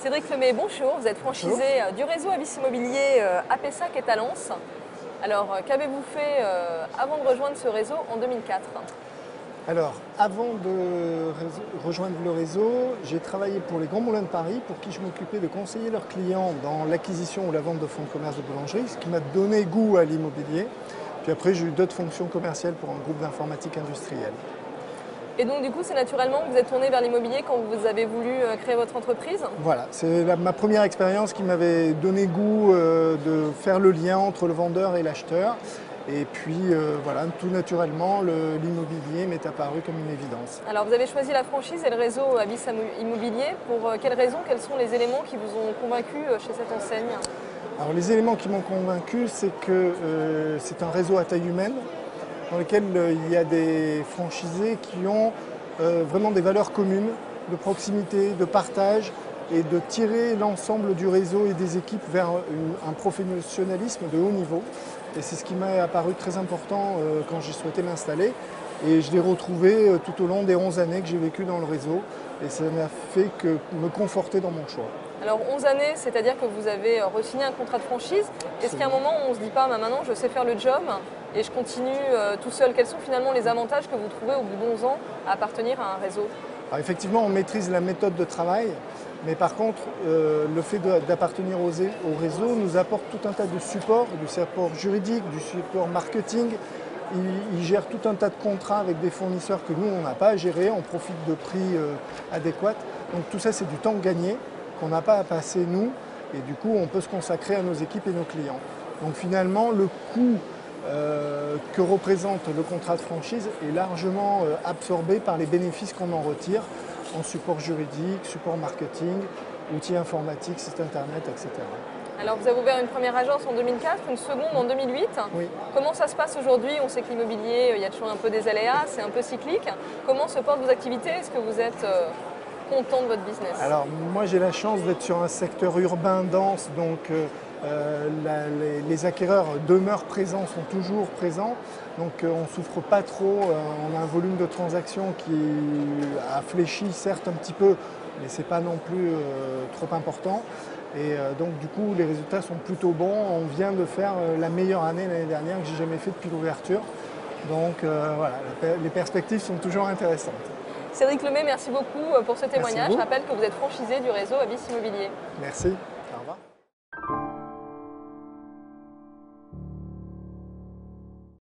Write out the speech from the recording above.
Cédric Lemay, bonjour, vous êtes franchisé du réseau Avis Immobilier à Pessac et Talence. Alors, qu'avez-vous fait avant de rejoindre ce réseau en 2004? Alors, avant de rejoindre le réseau, j'ai travaillé pour les Grands Moulins de Paris, pour qui je m'occupais de conseiller leurs clients dans l'acquisition ou la vente de fonds de commerce de boulangerie, ce qui m'a donné goût à l'immobilier. Puis après, j'ai eu d'autres fonctions commerciales pour un groupe d'informatique industrielle. Et donc, du coup, c'est naturellement que vous êtes tourné vers l'immobilier quand vous avez voulu créer votre entreprise? Voilà, c'est ma première expérience qui m'avait donné goût de faire le lien entre le vendeur et l'acheteur. Et puis voilà, tout naturellement, l'immobilier m'est apparu comme une évidence. Alors, vous avez choisi la franchise et le réseau Avis Immobilier. Pour quelles raisons? Quels sont les éléments qui vous ont convaincu chez cette enseigne? Alors, les éléments qui m'ont convaincu, c'est que c'est un réseau à taille humaine, dans lequel il y a des franchisés qui ont vraiment des valeurs communes, de proximité, de partage, et de tirer l'ensemble du réseau et des équipes vers un professionnalisme de haut niveau. Et c'est ce qui m'a apparu très important quand j'ai souhaité m'installer. Et je l'ai retrouvé tout au long des 11 années que j'ai vécu dans le réseau. Et ça m'a fait me conforter dans mon choix. Alors 11 années, c'est-à-dire que vous avez re-signé un contrat de franchise. Est-ce qu'à un moment on ne se dit pas, maintenant je sais faire le job et je continue tout seul? Quels sont finalement les avantages que vous trouvez au bout de 11 ans à appartenir à un réseau? Alors effectivement, on maîtrise la méthode de travail, mais par contre, le fait d'appartenir au réseau nous apporte tout un tas de supports, du support juridique, du support marketing. Il gère tout un tas de contrats avec des fournisseurs que nous, on n'a pas à gérer, on profite de prix adéquats. Donc tout ça, c'est du temps gagné qu'on n'a pas à passer nous, et du coup, on peut se consacrer à nos équipes et nos clients. Donc finalement, le coût que représente le contrat de franchise est largement absorbé par les bénéfices qu'on en retire en support juridique, support marketing, outils informatiques, site internet, etc. Alors vous avez ouvert une première agence en 2004, une seconde en 2008. Oui. Comment ça se passe aujourd'hui? On sait que l'immobilier, il y a toujours un peu des aléas, c'est un peu cyclique. Comment se portent vos activités? Est-ce que vous êtes content de votre business? Alors moi j'ai la chance d'être sur un secteur urbain dense, donc les acquéreurs demeurent présents, sont toujours présents, donc on ne souffre pas trop, on a un volume de transactions qui a fléchi certes un petit peu, mais ce n'est pas non plus trop important. Et donc du coup les résultats sont plutôt bons. On vient de faire la meilleure année l'année dernière que j'ai jamais fait depuis l'ouverture. Donc voilà, les perspectives sont toujours intéressantes. Cédric Lemay, merci beaucoup pour ce témoignage. Je rappelle que vous êtes franchisé du réseau Avis Immobilier. Merci.